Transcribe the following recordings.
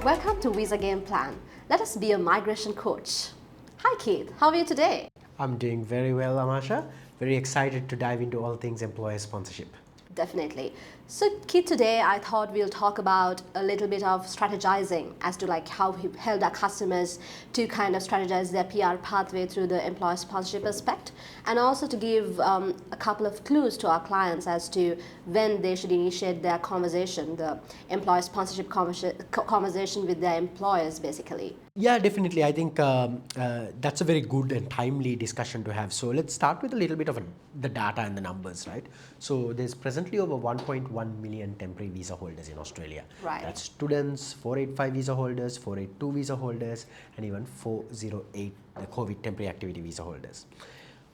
Welcome to Visa Game Plan. Let us be a migration coach. Hi Keith, how are you today? I'm doing very well, Amasha. Very excited to dive into all things employer sponsorship. Definitely. So Keith, today I thought we'll talk about a little bit of strategizing as to like how we help our customers to kind of strategize their PR pathway through the employer sponsorship aspect, and also to give a couple of clues to our clients as to when they should initiate their conversation, the employer sponsorship conversation with their employers basically. Yeah, definitely. I think that's a very good and timely discussion to have. So let's start with a little bit of the data and the numbers, right? So there's presently over 1.1 million temporary visa holders in Australia. Right. That's students, 485 visa holders, 482 visa holders, and even 408 the COVID temporary activity visa holders.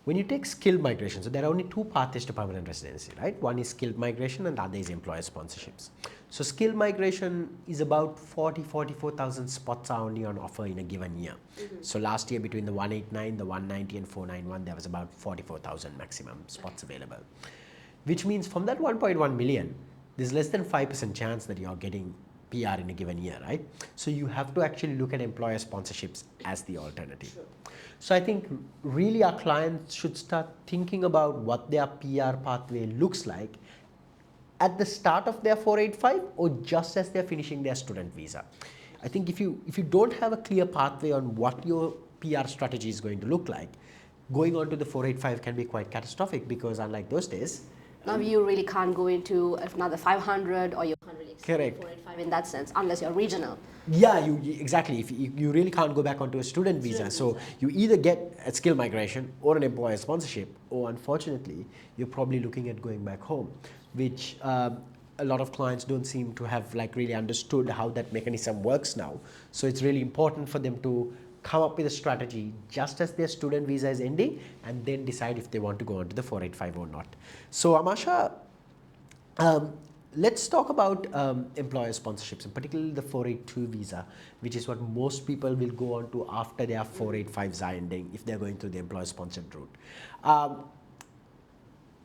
When you take skilled migration, so there are only two pathways to permanent residency, right? One is skilled migration and the other is employer sponsorships. So skilled migration is about 44,000 spots are only on offer in a given year. So last year between the 189, the 190 and 491, there was about 44,000 maximum spots available. Which means from that 1.1 million, there's less than 5% chance that you're getting PR in a given year, right? So you have to actually look at employer sponsorships as the alternative. Sure. So I think really our clients should start thinking about what their PR pathway looks like at the start of their 485 or just as they're finishing their student visa. I think if you don't have a clear pathway on what your PR strategy is going to look like, going on to the 485 can be quite catastrophic, because unlike those days, now you really can't go into another 500, or you can't really extend Correct. 485 in that sense unless you're regional. Yeah, exactly. If you really can't go back onto a student visa, so you either get a skill migration or an employer sponsorship, or unfortunately, you're probably looking at going back home, which a lot of clients don't seem to have like really understood how that mechanism works now. So it's really important for them to come up with a strategy just as their student visa is ending, and then decide if they want to go on to the 485 or not. So Amasha, let's talk about employer sponsorships, and particularly the 482 visa, which is what most people will go on to after their 485s are ending if they're going through the employer sponsored route.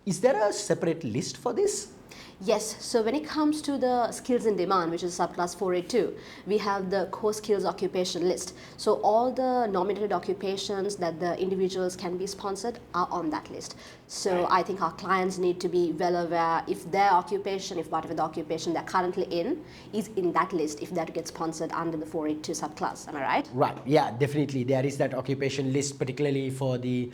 Is there a separate list for this? Yes, so when it comes to the skills in demand, which is subclass 482, we have the core skills occupation list. So all the nominated occupations that the individuals can be sponsored are on that list. So I think our clients need to be well aware if their occupation, if whatever the occupation they're currently in, is in that list, if they're to get sponsored under the 482 subclass. Am I right? Right. Yeah, definitely. There is that occupation list, particularly for the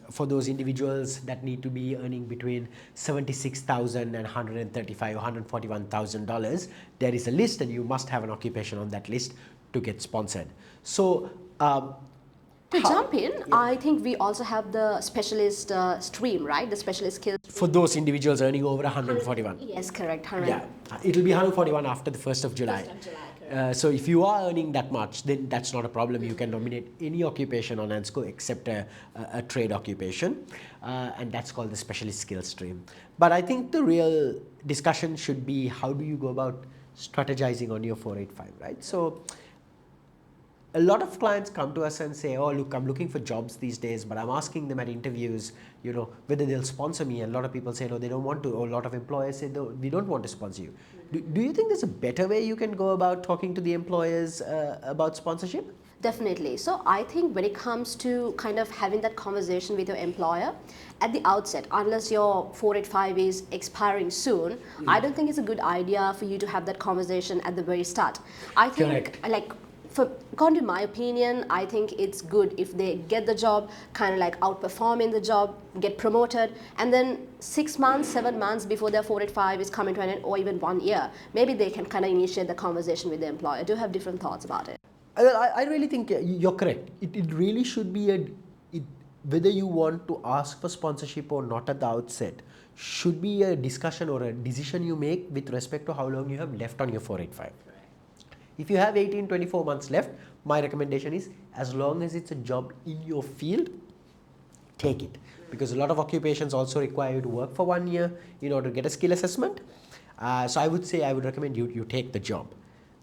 for those individuals that need to be earning between $76,000 and $135,000 or $141,000. There is a list, and you must have an occupation on that list to get sponsored. So. To jump in, yeah. I think we also have the specialist stream, right? The specialist skills. For those individuals earning over 141. Yes, correct. Yeah, it'll be 141 after the 1st of July. 1st of July, so if you are earning that much, then that's not a problem. You can nominate any occupation on ANSCO except a trade occupation, and that's called the specialist skills stream. But I think the real discussion should be, how do you go about strategizing on your 485, right? So a lot of clients come to us and say, oh, look, I'm looking for jobs these days, but I'm asking them at interviews, whether they'll sponsor me. And a lot of people say, no, they don't want to. Or a lot of employers say, no, we don't want to sponsor you. Do you think there's a better way you can go about talking to the employers about sponsorship? Definitely. So I think when it comes to kind of having that conversation with your employer at the outset, unless your 485 is expiring soon, I don't think it's a good idea for you to have that conversation at the very start. I think, Correct. According to my opinion, I think it's good if they get the job, kind of like outperform in the job, get promoted, and then 6 months, 7 months before their 485 is coming to an end, or even 1 year, maybe they can kind of initiate the conversation with the employer. I do have different thoughts about it. I really think you're correct. It really should be whether you want to ask for sponsorship or not at the outset, should be a discussion or a decision you make with respect to how long you have left on your 485. If you have 24 months left, my recommendation is, as long as it's a job in your field, take it. Because a lot of occupations also require you to work for 1 year in order to get a skill assessment. So I would recommend you take the job.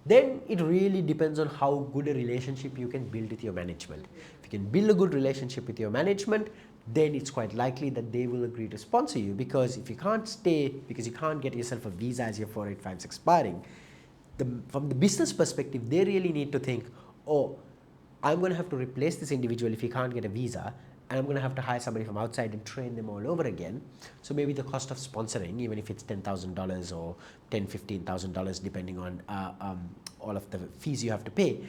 Then it really depends on how good a relationship you can build with your management. If you can build a good relationship with your management, then it's quite likely that they will agree to sponsor you. Because if you can't stay, because you can't get yourself a visa as your 485 is expiring, from the business perspective, they really need to think, oh, I'm going to have to replace this individual if he can't get a visa, and I'm going to have to hire somebody from outside and train them all over again. So maybe the cost of sponsoring, even if it's $10,000 or $15,000, depending on all of the fees you have to pay,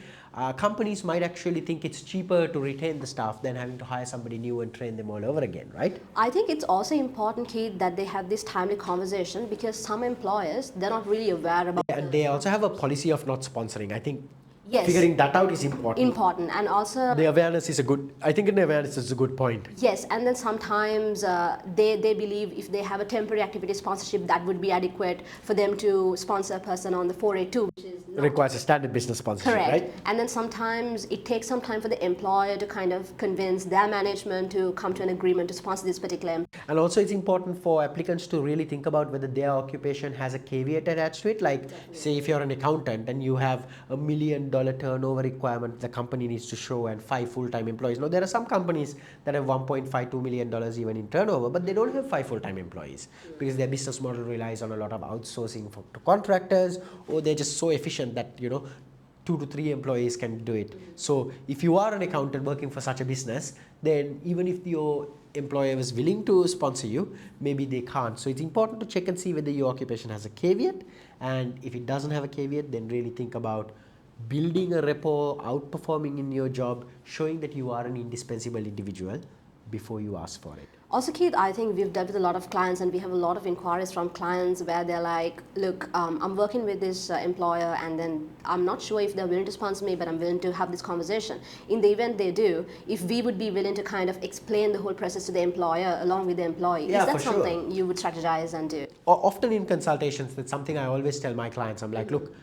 companies might actually think it's cheaper to retain the staff than having to hire somebody new and train them all over again, right? I think it's also important, Keith, that they have this timely conversation, because some employers, they're not really aware about And they also have a policy of not sponsoring. I think Yes. figuring that out is important. And also The awareness is I think the awareness is a good point. yes, and then sometimes they believe if they have a temporary activity sponsorship, that would be adequate for them to sponsor a person on the 482, which is not Requires a standard business sponsorship, correct. right? And then sometimes it takes some time for the employer to kind of convince their management to come to an agreement to sponsor this particular employee. And also it's important for applicants to really think about whether their occupation has a caveat attached to it. Like say if you're an accountant and you have $1 million turnover requirement the company needs to show and 5 full-time employees. Now there are some companies that have $1.52 million even in turnover, but they don't have 5 full-time employees because their business model relies on a lot of outsourcing to contractors, or they're just so efficient that 2 to 3 employees can do it. So if you are an accountant working for such a business, then even if your employer was willing to sponsor you, maybe they can't. So it's important to check and see whether your occupation has a caveat, and if it doesn't have a caveat, then really think about building a rapport, outperforming in your job, showing that you are an indispensable individual before you ask for it. Also, Keith, I think we've dealt with a lot of clients, and we have a lot of inquiries from clients where they're like, look, I'm working with this employer, and then I'm not sure if they're willing to sponsor me, but I'm willing to have this conversation. In the event they do, if we would be willing to kind of explain the whole process to the employer along with the employee, Yeah, is that for sure. something you would strategize and do? Often in consultations, that's something I always tell my clients. I'm like, look,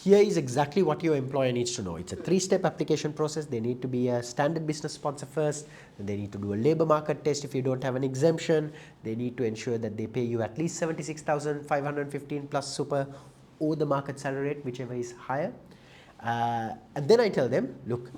here is exactly what your employer needs to know. It's a 3-step application process. They need to be a standard business sponsor first. Then they need to do a labor market test if you don't have an exemption. They need to ensure that they pay you at least $76,515 plus super or the market salary rate, whichever is higher. And then I tell them, look,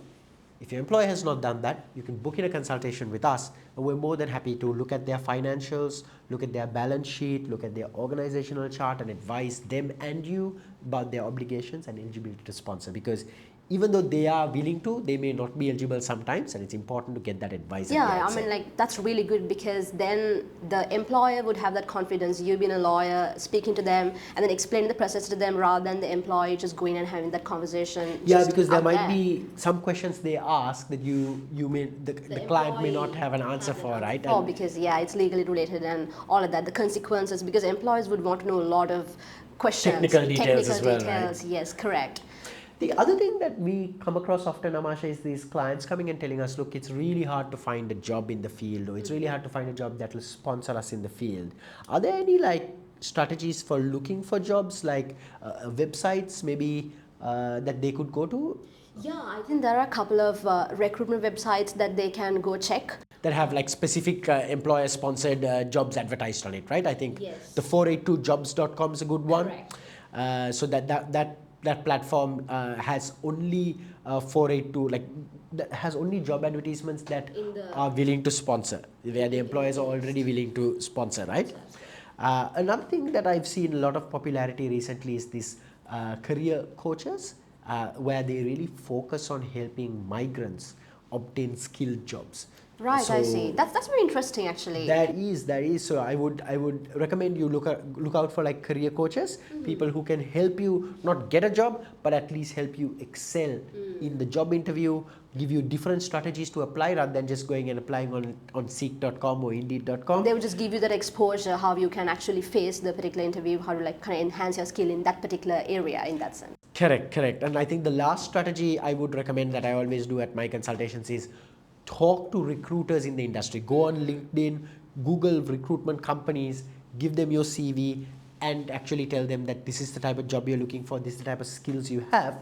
if your employer has not done that, you can book in a consultation with us, and we're more than happy to look at their financials, look at their balance sheet, look at their organizational chart, and advise them and you about their obligations and eligibility to sponsor. Because even though they are willing to, they may not be eligible sometimes, and it's important to get that advice. Yeah, I mean, like, that's really good, because then the employer would have that confidence. You've been a lawyer, speaking to them and then explaining the process to them, rather than the employee just going and having that conversation. Yeah, because there might be some questions they ask that the client may not have an answer for, right? Oh, because it's legally related and all of that, the consequences, because employers would want to know a lot of questions. Technical details as well, right? Yes, correct. The other thing that we come across often, Amasha, is these clients coming and telling us, look, it's really hard to find a job in the field, or it's really hard to find a job that will sponsor us in the field. Are there any strategies for looking for jobs, like websites maybe that they could go to? Yeah, I think there are a couple of recruitment websites that they can go check. That have specific employer-sponsored jobs advertised on it, right? I think Yes. the 482jobs.com is a good one. Correct. So that platform has only 482, has only job advertisements that are willing to sponsor, where the employers are already willing to sponsor, right? Another thing that I've seen a lot of popularity recently is these career coaches, where they really focus on helping migrants obtain skilled jobs. Right, So I see. That's very interesting, actually. That is. So I would recommend you look out for career coaches, people who can help you not get a job, but at least help you excel in the job interview, give you different strategies to apply rather than just going and applying on seek.com or indeed.com. They would just give you that exposure, how you can actually face the particular interview, how to kind of enhance your skill in that particular area, in that sense. Correct. And I think the last strategy I would recommend, that I always do at my consultations, is talk to recruiters in the industry. Go on LinkedIn, Google recruitment companies, give them your CV, and actually tell them that this is the type of job you're looking for, this is the type of skills you have.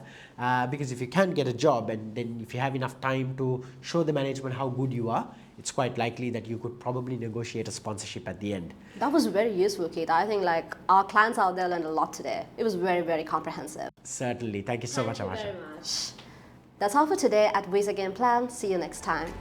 Because if you can't get a job, and then if you have enough time to show the management how good you are, it's quite likely that you could probably negotiate a sponsorship at the end. That was very useful, Keith. I think our clients out there learned a lot today. It was very, very comprehensive. Certainly. Thank you so much, Amasha. Thank you very much. That's all for today at Visa Game Plan. See you next time.